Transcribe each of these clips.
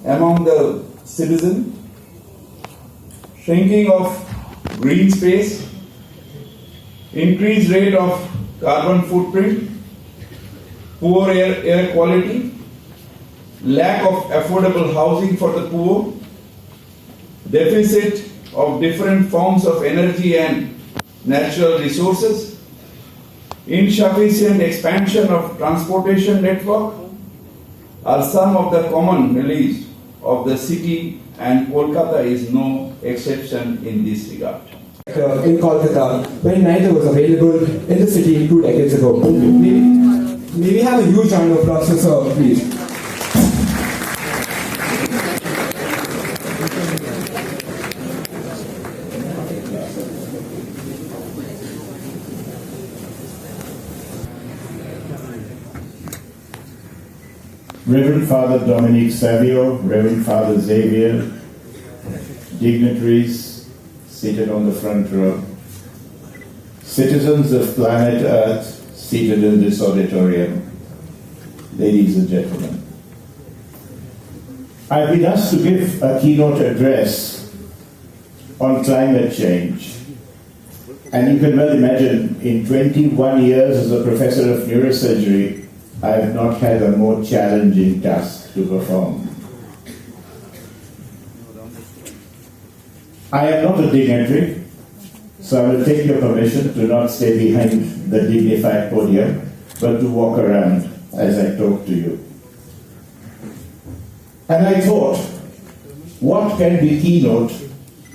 among the citizen, shrinking of green space, increased rate of carbon footprint, poor air quality, lack of affordable housing for the poor, deficit of different forms of energy and natural resources, insufficient expansion of transportation network are some of the common beliefs of the city, and Kolkata is no exception in this regard. In Kolkata, when neither was available in the city 2 decades ago. May we have a huge round of applause for sir, please. Reverend Father Dominic Xaviers, Reverend Father Xaviers, dignitaries seated on the front row, citizens of planet Earth seated in this auditorium, ladies and gentlemen. I've been asked to give a keynote address on climate change. And you can well imagine, in 21 years as a professor of neurosurgery, I have not had a more challenging task to perform. I am not a dignitary, so I will take your permission to not stay behind the dignified podium, but to walk around as I talk to you. And I thought, what can be keynote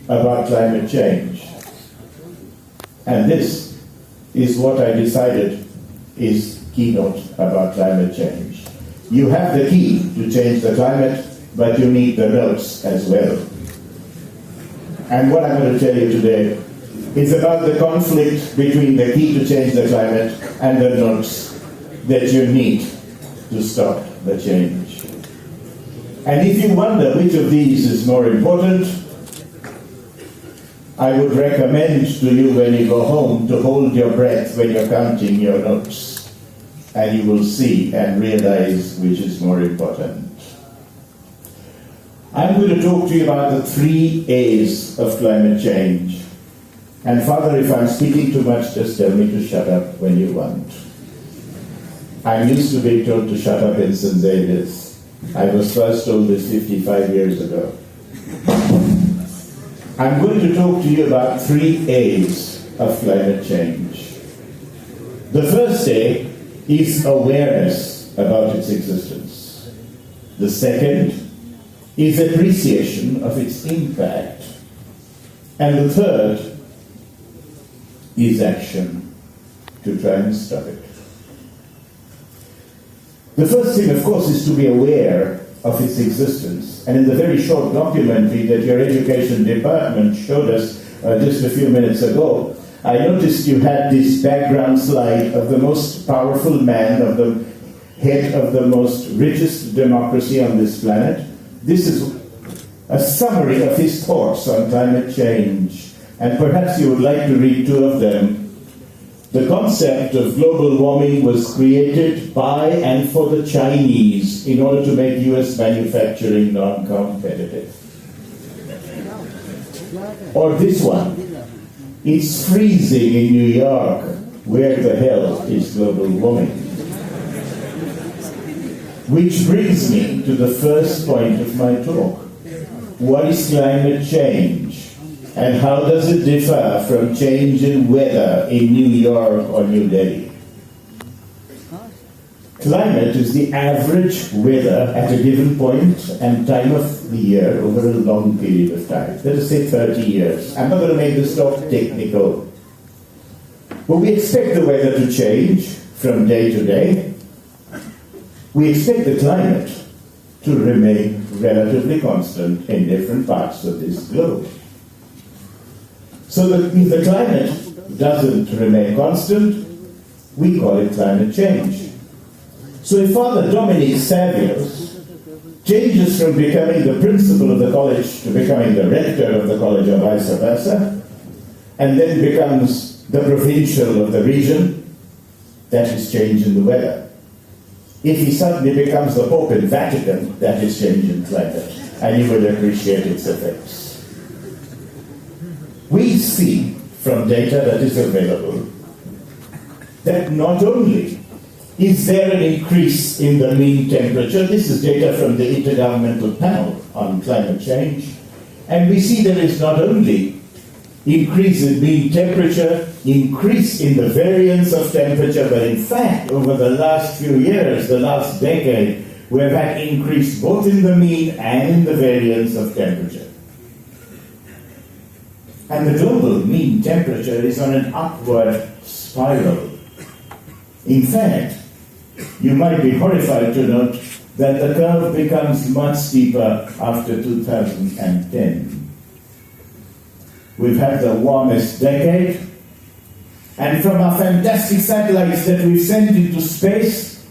about climate change? And this is what I decided is keynote about climate change. You have the key to change the climate, but you need the notes as well. And what I'm going to tell you today is about the conflict between the key to change the climate and the notes that you need to stop the change. And if you wonder which of these is more important, I would recommend to you when you go home to hold your breath when you're counting your notes. And you will see and realize which is more important. I'm going to talk to you about the 3 A's of climate change. And Father, if I'm speaking too much, just tell me to shut up when you want. I'm used to being told to shut up in St. Xaviers. I was first told this 55 years ago. I'm going to talk to you about 3 A's of climate change. The first A is awareness about its existence. The second is appreciation of its impact. And the third is action to try and stop it. The first thing, of course, is to be aware of its existence. And in the very short documentary that your education department showed us just a few minutes ago, I noticed you had this background slide of the most powerful man, of the head of the most richest democracy on this planet. This is a summary of his thoughts on climate change. And perhaps you would like to read 2 of them. The concept of global warming was created by and for the Chinese in order to make US manufacturing non-competitive. Or this one. It's freezing in New York. Where the hell is global warming? Which brings me to the first point of my talk. What is climate change? And how does it differ from change in weather in New York or New Delhi? Climate is the average weather at a given point and time of the year over a long period of time. Let us say 30 years. I'm not going to make this talk technical. But we expect the weather to change from day to day. We expect the climate to remain relatively constant in different parts of this globe. So that if the climate doesn't remain constant, we call it climate change. So if Father Dominic Xaviers changes from becoming the principal of the college to becoming the rector of the college or vice versa, and then becomes the provincial of the region, that is change in the weather. if he suddenly becomes the Pope in Vatican, that is change in climate, and you will appreciate its effects. We see from data that is available that not only is there an increase in the mean temperature, this is data from the Intergovernmental Panel on Climate Change, and we see there is not only increase in mean temperature, increase in the variance of temperature, but in fact, over the last few years, the last decade, we have had increase both in the mean and in the variance of temperature. And the global mean temperature is on an upward spiral. In fact, you might be horrified to note that the curve becomes much steeper after 2010. We've had the warmest decade, and from our fantastic satellites that we've sent into space,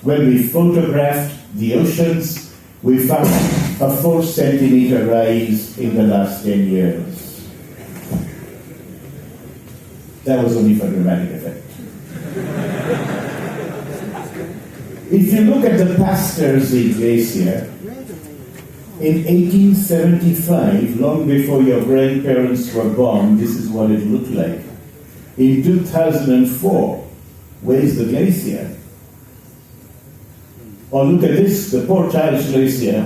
when we photographed the oceans, we found a 4-centimeter rise in the last 10 years. That was only for dramatic effect. If you look at the Pastersee Glacier, in 1875, long before your grandparents were born, this is what it looked like. In 2004, where's the glacier? Or look at this, the Portage Glacier,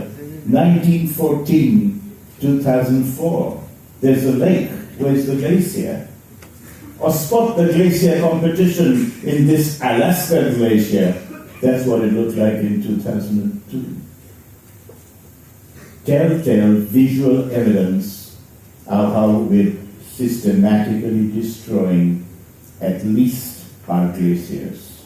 1914, 2004. There's a lake, where's the glacier? Or spot the glacier competition in this Alaska Glacier. That's what it looked like in 2002. Telltale visual evidence of how we're systematically destroying at least our glaciers.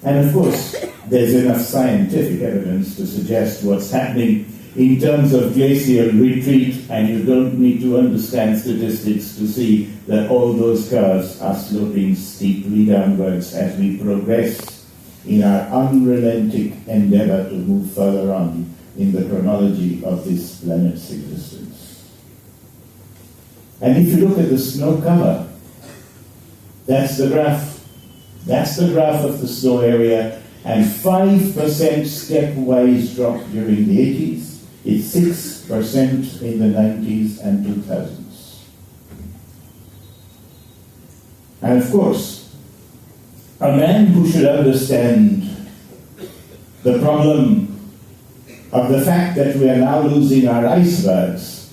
And of course, there's enough scientific evidence to suggest what's happening in terms of glacial retreat, and you don't need to understand statistics to see that all those curves are sloping steeply downwards as we progress in our unrelenting endeavor to move further on in the chronology of this planet's existence. And if you look at the snow cover, that's the graph. That's the graph of the snow area, and 5% stepwise drop during the 80s. It's 6% in the 90s and 2000s. And of course, a man who should understand the problem of the fact that we are now losing our icebergs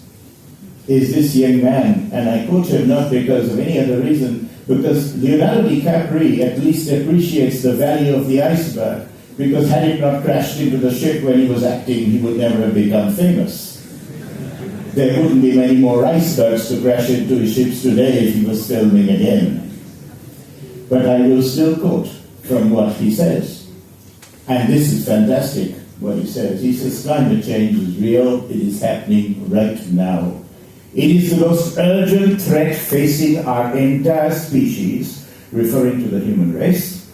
is this young man, and I quote him not because of any other reason, because Leonardo DiCaprio at least appreciates the value of the iceberg, because had it not crashed into the ship when he was acting, he would never have become famous. There wouldn't be many more icebergs to crash into his ships today if he was filming again. But I will still quote from what he says. And this is fantastic, what he says. He says, climate change is real, it is happening right now. It is the most urgent threat facing our entire species, referring to the human race,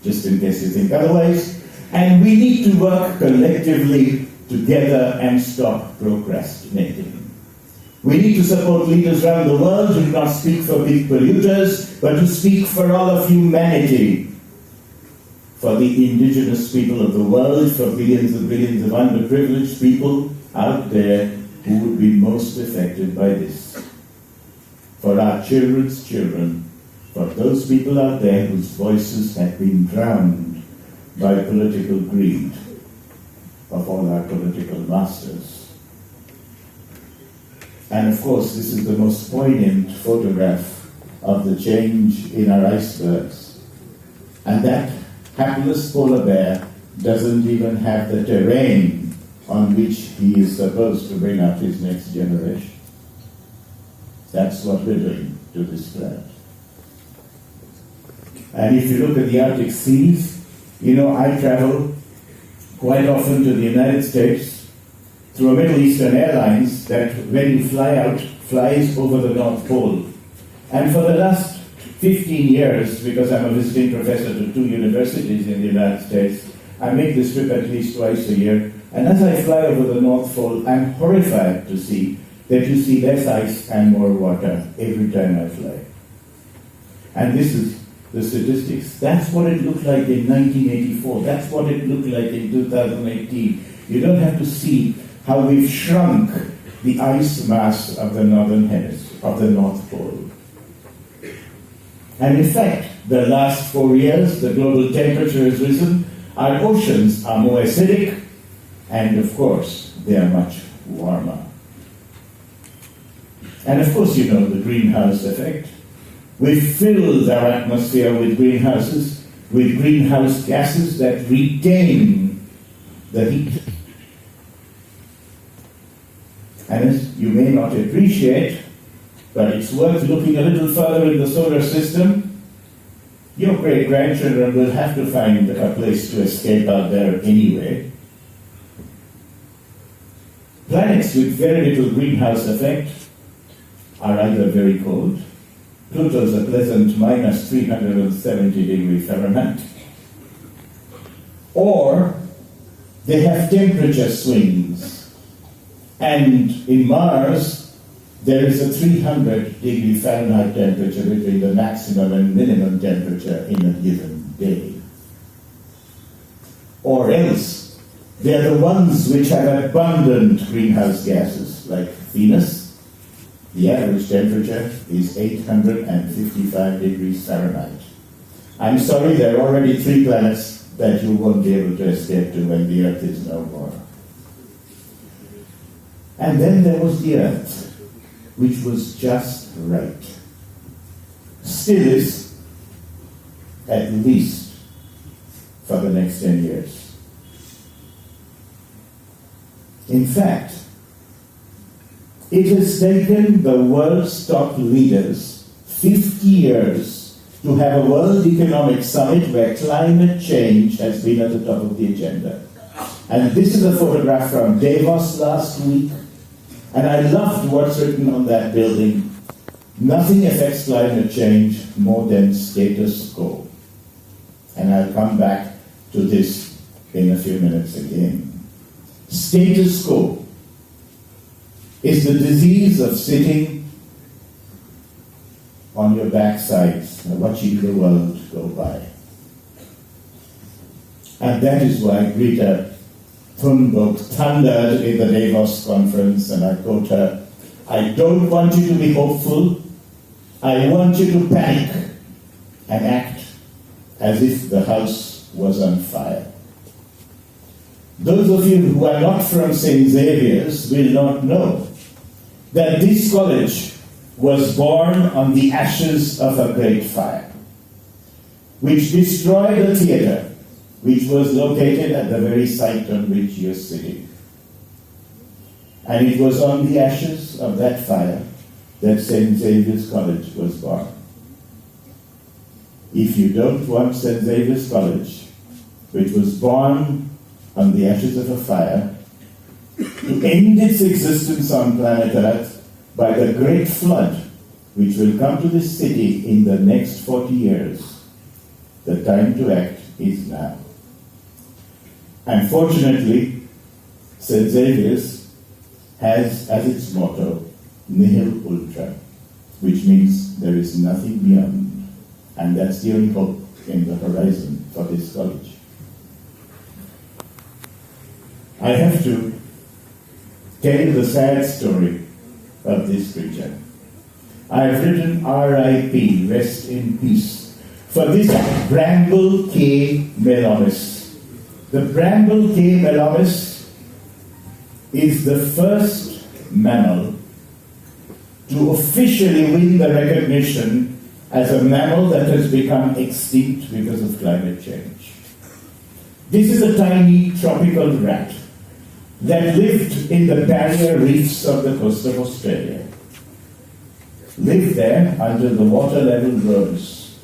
just in case you think otherwise, and we need to work collectively together and stop procrastinating. We need to support leaders around the world who do not speak for big polluters, but to speak for all of humanity, for the indigenous people of the world, for billions and billions of underprivileged people out there who would be most affected by this. For our children's children, for those people out there whose voices have been drowned by political greed of all our political masters. And of course, this is the most poignant photograph of the change in our icebergs. And that hapless polar bear doesn't even have the terrain on which he is supposed to bring up his next generation. That's what we're doing to this planet. And if you look at the Arctic seas, you know, I travel quite often to the United States through a Middle Eastern Airlines that, when you fly out, flies over the North Pole. And for the last 15 years, because I'm a visiting professor to 2 universities in the United States, I make this trip at least twice a year. And as I fly over the North Pole, I'm horrified to see that you see less ice and more water every time I fly. And this is the statistics. That's what it looked like in 1984. That's what it looked like in 2018. You don't have to see how we've shrunk the ice mass of the northern hemisphere, of the North Pole. And in fact, the last 4 years, the global temperature has risen, our oceans are more acidic, and of course, they are much warmer. And of course, you know the greenhouse effect. We've filled our atmosphere with greenhouse gases that retain the heat. And as you may not appreciate, but it's worth looking a little further in the solar system, your great-grandchildren will have to find a place to escape out there anyway. Planets with very little greenhouse effect are either very cold, Pluto's a pleasant minus 370 degrees Fahrenheit, or they have temperature swings. And in Mars, there is a 300 degree Fahrenheit temperature between the maximum and minimum temperature in a given day. Or else, they are the ones which have abundant greenhouse gases, like Venus. The average temperature is 855 degrees Fahrenheit. I'm sorry, there are already 3 planets that you won't be able to escape to when the Earth is no more. And then there was the Earth, which was just right. Still is, at least for the next 10 years. In fact, it has taken the world's top leaders 50 years to have a World Economic Summit where climate change has been at the top of the agenda. And this is a photograph from Davos last week. And I loved what's written on that building. Nothing affects climate change more than status quo. And I'll come back to this in a few minutes again. Status quo is the disease of sitting on your backsides and watching the world go by. And that is why Greta Thunberg thundered in the Davos conference, and I quote her, "I don't want you to be hopeful, I want you to panic and act as if the house was on fire." Those of you who are not from St. Xaviers will not know that this college was born on the ashes of a great fire, which destroyed a theater which was located at the very site on which you're sitting. And it was on the ashes of that fire that St. Xaviers College was born. If you don't want St. Xaviers College, which was born on the ashes of a fire, to end its existence on planet Earth by the great flood which will come to this city in the next 40 years, the time to act is now. Unfortunately, St. Xavier's has as its motto, nihil ultra, which means there is nothing beyond. And that's the only hope in the horizon for this college. I have to tell you the sad story of this preacher. I have written R.I.P., rest in peace, for this Bramble K. Melonis. The Bramble K. Melonis is the first mammal to officially win the recognition as a mammal that has become extinct because of climate change. This is a tiny tropical rat that lived in the barrier reefs of the coast of Australia. Lived there until the water level rose.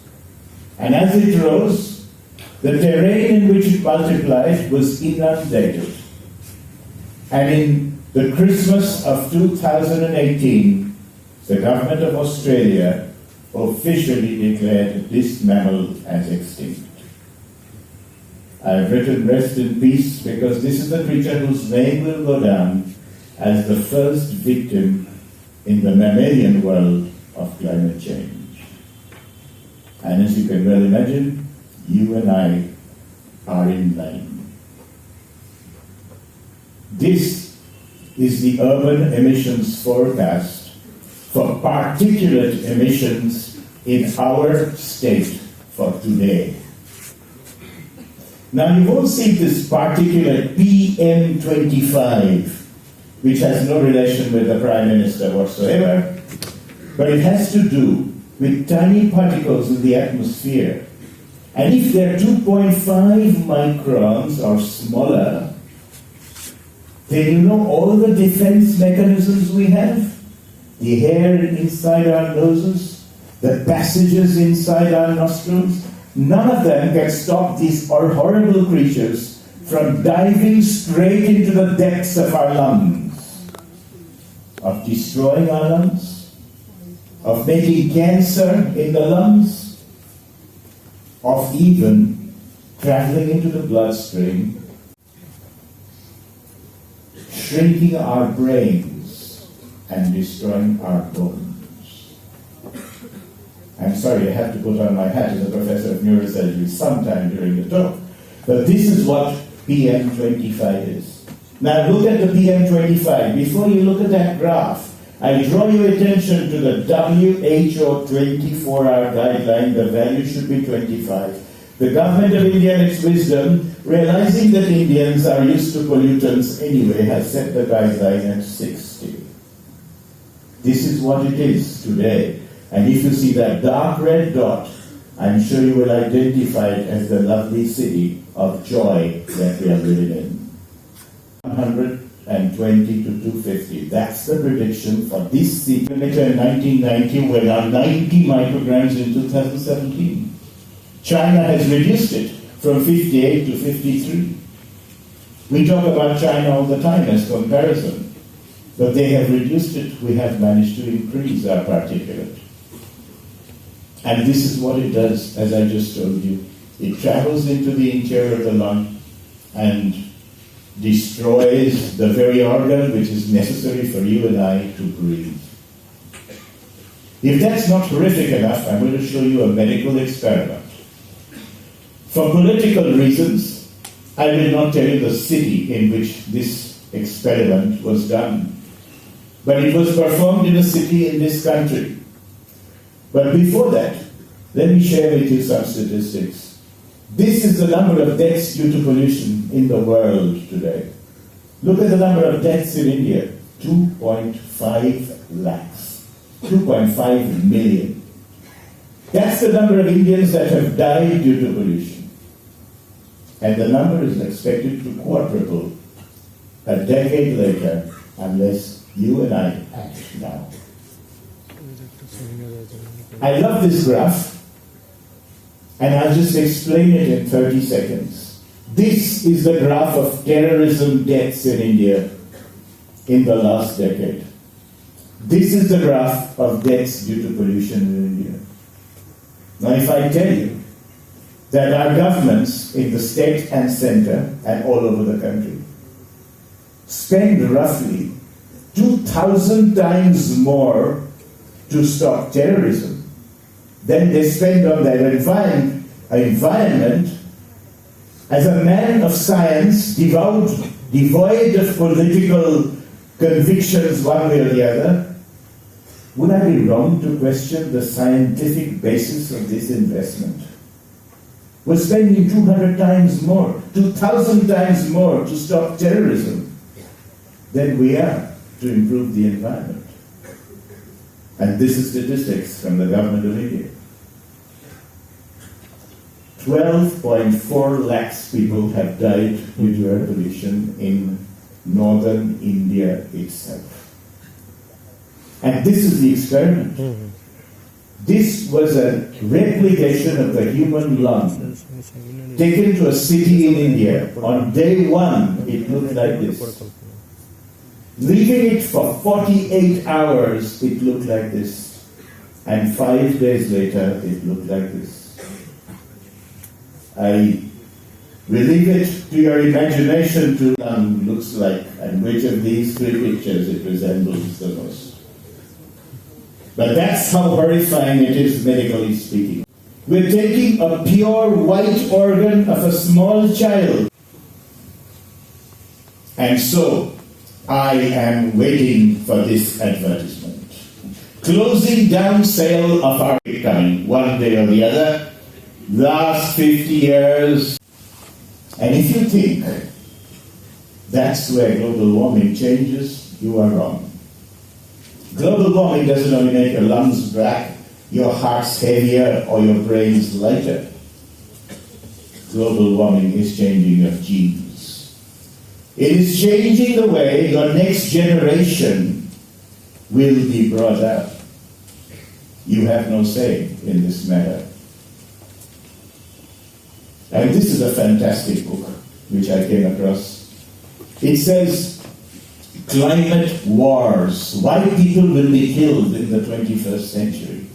And as it rose, the terrain in which it multiplied was inundated. And in the Christmas of 2018, the government of Australia officially declared this mammal as extinct. I have written rest in peace because this is the creature whose name will go down as the first victim in the mammalian world of climate change. And as you can well imagine, you and I are in line. This is the urban emissions forecast for particulate emissions in our state for today. Now you won't see this particulate PM25, which has no relation with the Prime Minister whatsoever, but it has to do with tiny particles in the atmosphere. And if they're 2.5 microns or smaller, then you know all the defense mechanisms we have? The hair inside our noses, the passages inside our nostrils, none of them can stop these horrible creatures from diving straight into the depths of our lungs, of destroying our lungs, of making cancer in the lungs, of even traveling into the bloodstream, shrinking our brains and destroying our bones. I'm sorry, I have to put on my hat as a professor of neurosurgery sometime during the talk, but this is what PM25 is. Now look at the PM25. Before you look at that graph, I draw your attention to the WHO 24-hour guideline. The value should be 25. The government of India, in its wisdom, realizing that Indians are used to pollutants anyway, has set the guideline at 60. This is what it is today. And if you see that dark red dot, I'm sure you will identify it as the lovely city of joy that we are living in. 120 to 250. That's the prediction for this city. In 1990, we're now 90 micrograms in 2017. China has reduced it from 58 to 53. We talk about China all the time as comparison, but they have reduced it. We have managed to increase our particulate. And this is what it does, as I just told you. It travels into the interior of the lung and destroys the very organ which is necessary for you and I to breathe. If that's not horrific enough, I'm going to show you a medical experiment. For political reasons, I will not tell you the city in which this experiment was done. But it was performed in a city in this country. But before that, let me share with you some statistics. This is the number of deaths due to pollution in the world today. Look at the number of deaths in India, 2.5 lakhs, 2.5 million. That's the number of Indians that have died due to pollution. And the number is expected to quadruple a decade later unless you and I act now. I love this graph, and I'll just explain it in 30 seconds. This is the graph of terrorism deaths in India in the last decade. This is the graph of deaths due to pollution in India. Now, if I tell you that our governments in the state and center and all over the country spend roughly 2,000 times more to stop terrorism than they spend on their environment, as a man of science, devoid of political convictions one way or the other, would I be wrong to question the scientific basis of this investment? We're spending 200 times more, 2,000 times more to stop terrorism than we are to improve the environment. And this is statistics from the government of India. 12.4 lakhs people have died due to air pollution in northern India itself. And this is the experiment. This was a replication of the human lung taken to a city in India. On day one, it looked like this. Leaving it for 48 hours, it looked like this. And 5 days later, it looked like this. I will leave it to your imagination to looks like, and which of these three pictures it resembles the most. But that's how horrifying it is, medically speaking. We're taking a pure white organ of a small child. And so, I am waiting for this advertisement. Closing down sale of our coming one day or the other, last 50 years. And if you think that's where global warming changes, you are wrong. Global warming doesn't only make your lungs black, your heart's heavier, or your brain's lighter. Global warming is changing your genes. It is changing the way your next generation will be brought up. You have no say in this matter. And this is a fantastic book which I came across. It says, Climate Wars, why people will be killed in the 21st century.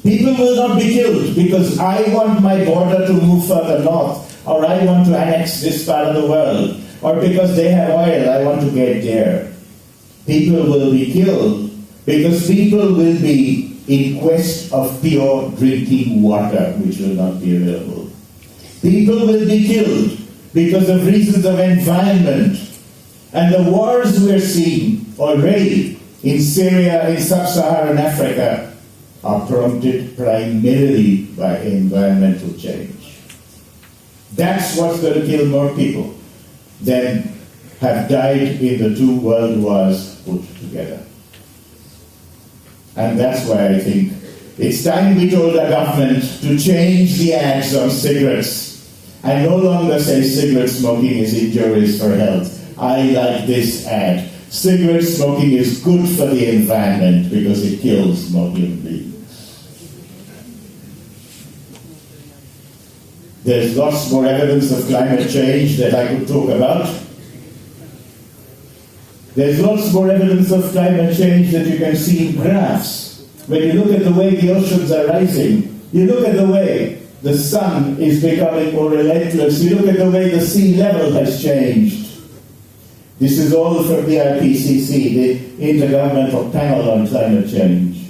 People will not be killed because I want my border to move further north, or I want to annex this part of the world, or because they have oil, I want to get there. People will be killed because people will be in quest of pure drinking water, which will not be available. People will be killed because of reasons of environment. And the wars we're seeing already in Syria, in sub-Saharan Africa, are prompted primarily by environmental change. That's what's going to kill more people than have died in the two world wars put together. And that's why I think it's time we told our government to change the ads on cigarettes and no longer say cigarette smoking is injurious for health. I like this ad. Cigarette smoking is good for the environment because it kills more human beings. There's lots more evidence of climate change that I could talk about. There's lots more evidence of climate change that you can see in graphs. When you look at the way the oceans are rising, you look at the way the sun is becoming more relentless, you look at the way the sea level has changed. This is all from the IPCC, the Intergovernmental Panel on Climate Change.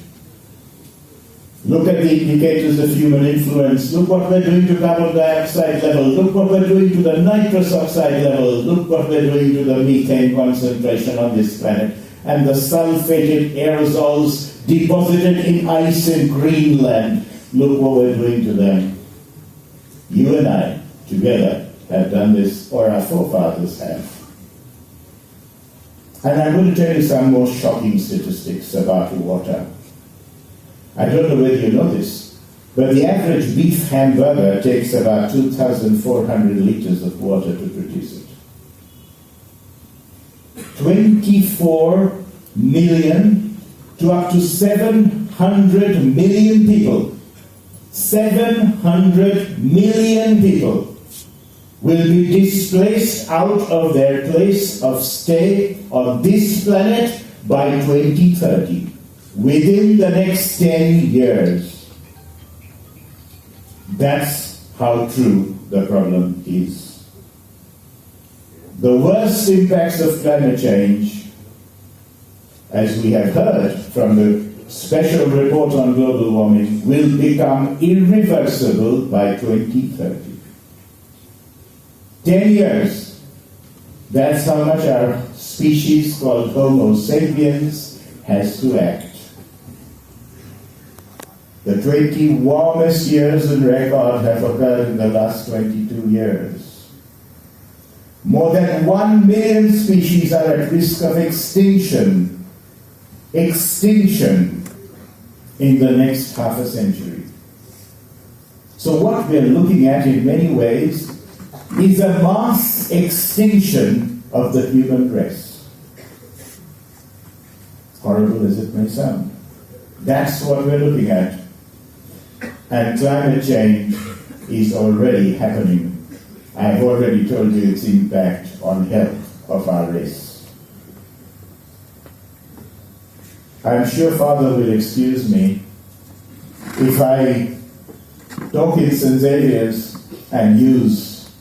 Look at the indicators of human influence. Look what we're doing to carbon dioxide level. Look what we're doing to the nitrous oxide level. Look what we're doing to the methane concentration on this planet. And the sulfated aerosols deposited in ice in Greenland. Look what we're doing to them. You and I, together, have done this, or our forefathers have. And I'm going to tell you some more shocking statistics about water. I don't know whether you know this, but the average beef hamburger takes about 2,400 liters of water to produce it. 24 million to up to 700 million people, 700 million people will be displaced out of their place of stay on this planet by 2030. Within the next 10 years. That's how true the problem is. The worst impacts of climate change, as we have heard from the special report on global warming, will become irreversible by 2030. 10 years. That's how much our species called Homo sapiens has to act. The 20 warmest years in record have occurred in the last 22 years. More than 1 million species are at risk of extinction. Extinction in the next half a century. So what we're looking at in many ways is a mass extinction of the human race. Horrible as it may sound. That's what we're looking at. And climate change is already happening. I've already told you its impact on health of our race. I'm sure Father will excuse me if I talk in St. Xaviers and use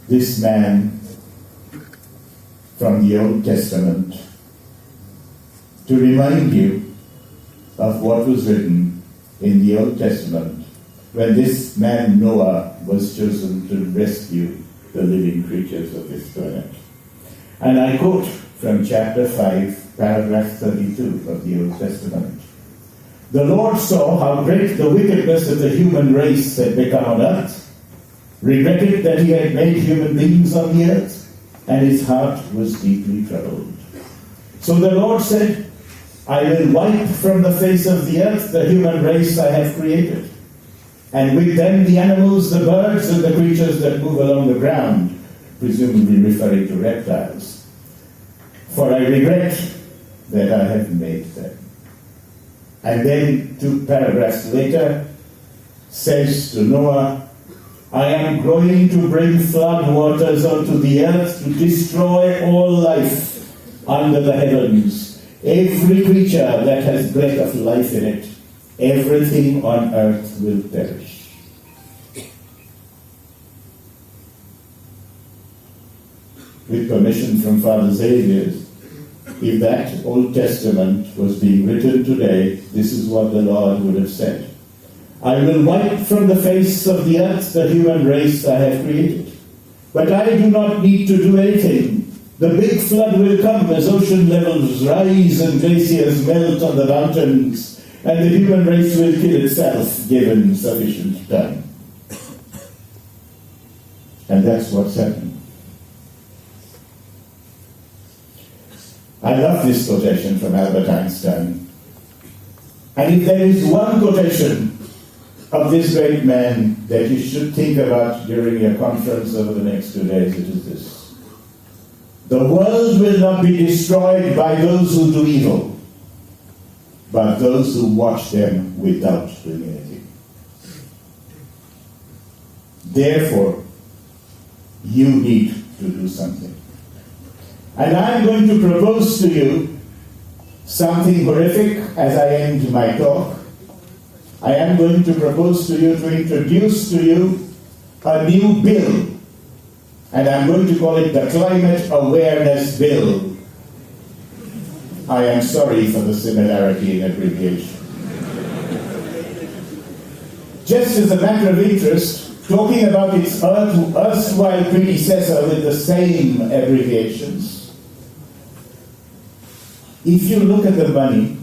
this man from the Old Testament to remind you of what was written in the Old Testament when this man Noah was chosen to rescue the living creatures of this planet. And I quote from chapter 5, paragraph 32 of the Old Testament. The Lord saw how great the wickedness of the human race had become on earth, regretted that he had made human beings on the earth, and his heart was deeply troubled. So the Lord said, I will wipe from the face of the earth the human race I have created, and with them the animals, the birds, and the creatures that move along the ground, presumably referring to reptiles. For I regret that I have made them. And then, 2 paragraphs later, says to Noah, I am going to bring flood waters onto the earth to destroy all life under the heavens. Every creature that has breath of life in it, everything on earth will perish. With permission from Father Xaviers, if that Old Testament was being written today, this is what the Lord would have said. I will wipe from the face of the earth the human race I have created. But I do not need to do anything. The big flood will come as ocean levels rise and glaciers melt on the mountains, and the human race will kill itself given sufficient time. And that's what's happened. I love this quotation from Albert Einstein. And if there is one quotation of this great man that you should think about during your conference over the next 2 days, it is this. The world will not be destroyed by those who do evil, but those who watch them without doing anything. Therefore, you need to do something. And I'm going to propose to you something horrific as I end my talk. I am going to propose to you, to introduce to you a new bill. And I'm going to call it the Climate Awareness Bill. I am sorry for the similarity in abbreviation. Just as a matter of interest, talking about its erstwhile predecessor with the same abbreviations, if you look at the money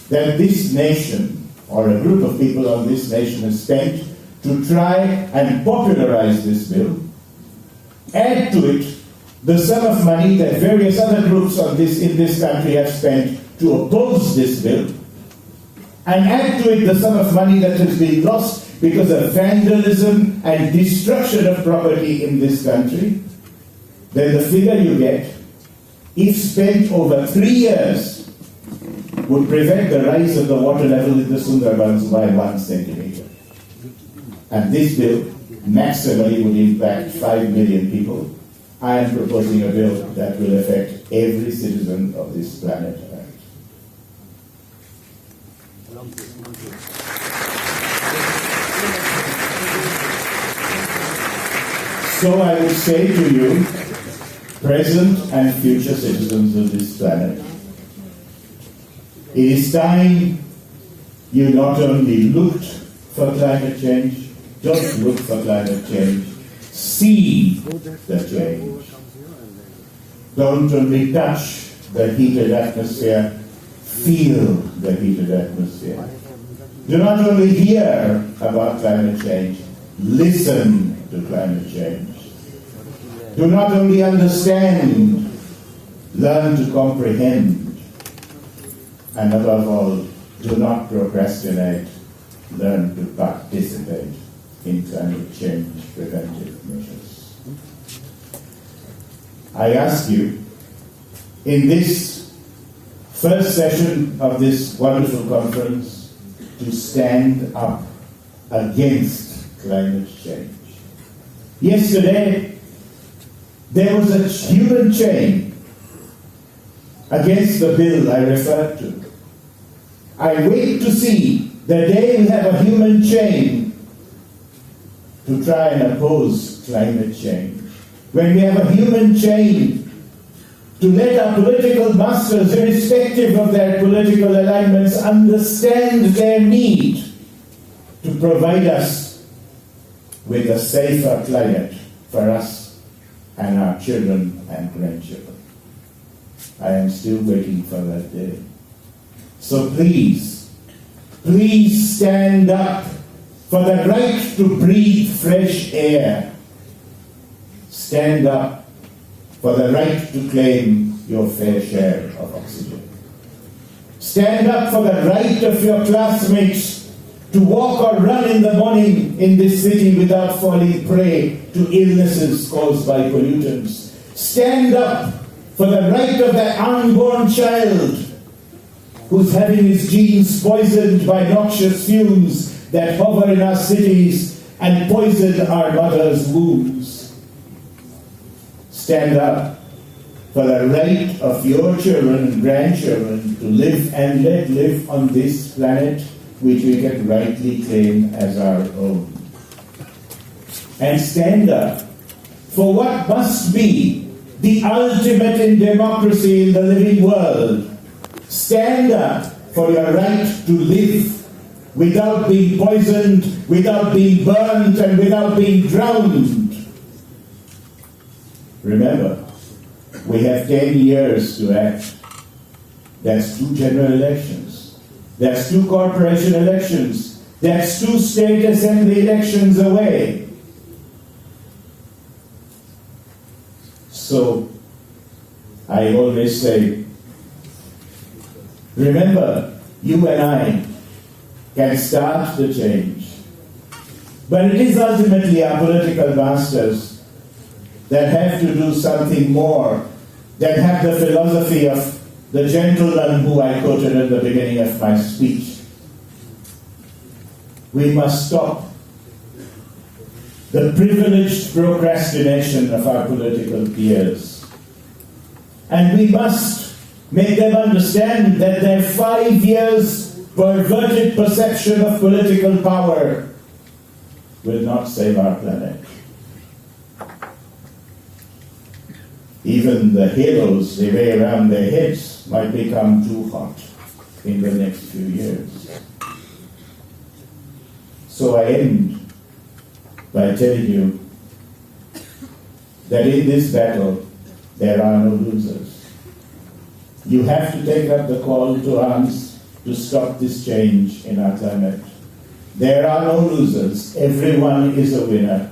that this nation, or a group of people on this nation, has spent to try and popularize this bill, add to it the sum of money that various other groups in this country have spent to oppose this bill, and add to it the sum of money that has been lost because of vandalism and destruction of property in this country, then the figure you get, if spent over 3 years, would prevent the rise of the water level in the Sundarbans by 1 centimeter. And this bill maximally would impact 5 million people. I am proposing a bill that will affect every citizen of this planet Earth. So I would say to you, present and future citizens of this planet, it is time you not only looked for climate change, don't look for climate change, see the change. Don't only touch the heated atmosphere, feel the heated atmosphere. Do not only hear about climate change, listen to climate change. Do not only understand, learn to comprehend. And above all, do not procrastinate, learn to participate in climate change preventive measures. I ask you, in this first session of this wonderful conference, to stand up against climate change. Yesterday, there was a human chain against the bill I referred to. I wait to see the day we have a human chain to try and oppose climate change. When we have a human chain to let our political masters, irrespective of their political alignments, understand their need to provide us with a safer climate for us and our children and grandchildren. I am still waiting for that day. So please stand up for the right to breathe fresh air. Stand up for the right to claim your fair share of oxygen. Stand up for the right of your classmates to walk or run in the morning in this city without falling prey to illnesses caused by pollutants. Stand up for the right of that unborn child who's having his genes poisoned by noxious fumes that hover in our cities and poison our mothers' wombs. Stand up for the right of your children and grandchildren to live and let live on this planet which we can rightly claim as our own. And stand up for what must be the ultimate in democracy in the living world. Stand up for your right to live without being poisoned, without being burnt, and without being drowned. Remember, we have 10 years to act. That's 2 general elections. That's 2 corporation elections. That's 2 state assembly elections away. So, I always say, remember, you and I can start the change. But it is ultimately our political masters that have to do something more, that have the philosophy of the gentleman who I quoted at the beginning of my speech. We must stop the privileged procrastination of our political peers. And we must make them understand that their 5 years perverted perception of political power will not save our planet. Even the halos they wear around their heads might become too hot in the next few years. So I end by telling you that in this battle there are no losers. You have to take up the call to arms to stop this change in our climate. There are no losers. Everyone is a winner.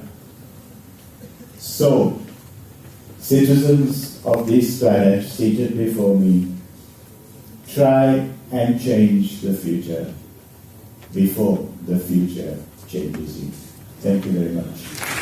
So, citizens of this planet seated before me, try and change the future before the future changes you. Thank you very much.